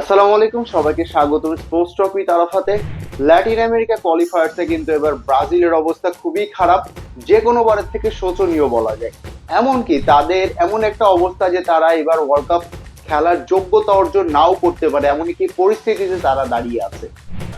আসসালামু আলাইকুম, সবাইকে স্বাগত স্পোর্টস টক উইথ আরাফাতে। ল্যাটিন আমেরিকা কোয়ালিফায়ার্সে কিন্তু এবার ব্রাজিলের অবস্থা খুবই খারাপ, যে কোনো বারের থেকে শোচনীয় বলা যায়। এমনকি তাদের এমন একটা অবস্থা যে তারা এবার ওয়ার্ল্ড কাপ খেলার যোগ্যতা অর্জন নাও করতে পারে, এমন একটি পরিস্থিতিতে তারা দাঁড়িয়ে আছে।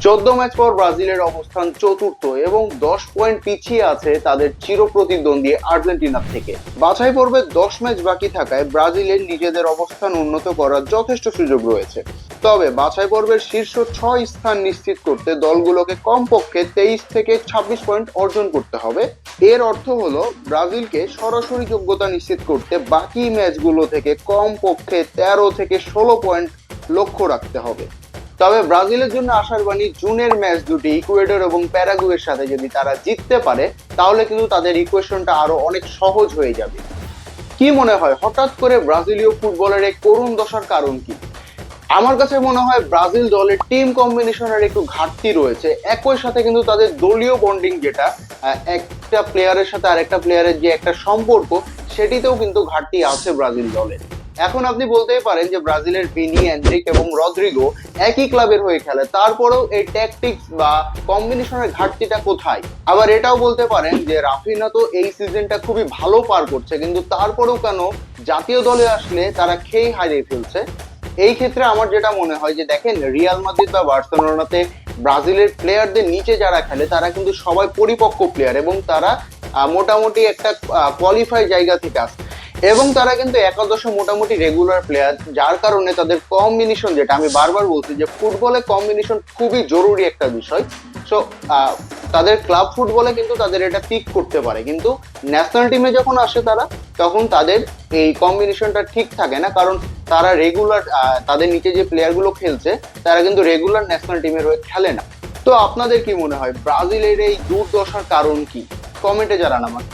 14 ম্যাচ পর ব্রাজিলের অবস্থান চতুর্থ এবং 10 পয়েন্ট পিছিয়ে আছে তাদের চিরপ্রতিদ্বন্দ্বী আর্জেন্টিনার থেকে। বাছাই পর্বে 10 ম্যাচ বাকি থাকায় ব্রাজিলের নিজেদের অবস্থান উন্নত করার যথেষ্ট সুযোগ রয়েছে। তবে বাছাই পর্বের শীর্ষ 6 স্থান নিশ্চিত করতে দলগুলোকে কমপক্ষে 23 থেকে 26 পয়েন্ট অর্জন করতে হবে। এর অর্থ হলো ব্রাজিলকে সরাসরি যোগ্যতা নিশ্চিত করতে বাকি ম্যাচগুলো থেকে কমপক্ষে 13 থেকে 16 পয়েন্ট লক্ষ্য রাখতে হবে। তবে ব্রাজিলের জন্য আশার বাণী, জুনের ম্যাচ দুটি ইকুয়েডর এবং প্যারাগুয়ের সাথে যদি তারা জিততে পারে তাহলে কিন্তু তাদের ইকুয়েশনটা আরো অনেক সহজ হয়ে যাবে। কি মনে হয় হঠাৎ করে ব্রাজিলীয় ফুটবলের এই করুণ দশার কারণ কি? আমার কাছে মনে হয় ব্রাজিল দলের টিম কম্বিনেশনের একটু ঘাটতি রয়েছে। একই সাথে কিন্তু তাদের দলীয় বন্ডিং, যেটা একটা প্লেয়ারের সাথে আরেকটা প্লেয়ারের যে একটা সম্পর্ক, সেটিতেও কিন্তু ঘাটতি আছে ব্রাজিল দলের। এখন আপনি বলতেই পারেন যে ব্রাজিলের ভিনি, এনরিক এবং রদ্রিগো একই ক্লাবের হয়ে খেলে, তারপরেও এই ট্যাকটিক্স বা কম্বিনেশনের ঘাটতিটা কোথায়? আবার এটাও বলতে পারেন যে রাফিনা তো এই সিজনটা খুবই ভালো পার করছে, কিন্তু তারপরেও কেন জাতীয় দলে আসলে তারা খেই হারিয়ে ফেলছে? এই ক্ষেত্রে আমার যেটা মনে হয় যে দেখেন, রিয়াল মাদ্রিদ বা বার্সেলোনাতে ব্রাজিলের প্লেয়ারদের নিচে যারা খেলে তারা কিন্তু সবাই পরিপক্ক প্লেয়ার এবং তারা মোটামুটি একটা কোয়ালিফাই জায়গা থেকে আসে এবং তারা কিন্তু একাদশে মোটামুটি রেগুলার প্লেয়ার, যার কারণে তাদের কম্বিনেশন, যেটা আমি বারবার বলছি যে ফুটবলে কম্বিনেশন খুবই জরুরি একটা বিষয়। সো তাদের ক্লাব ফুটবলে কিন্তু তাদের এটা পিক করতে পারে, কিন্তু ন্যাশনাল টিমে যখন আসে তারা, তখন তাদের এই কম্বিনেশনটা ঠিক থাকে না, কারণ তারা রেগুলার তাদের নিচে যে প্লেয়ারগুলো খেলছে তারা কিন্তু রেগুলার ন্যাশনাল টিমের হয়ে খেলে না। তো আপনাদের কি মনে হয় ব্রাজিলের এই দুর্দশার কারণ কি? কমেন্টে জানান আমাকে।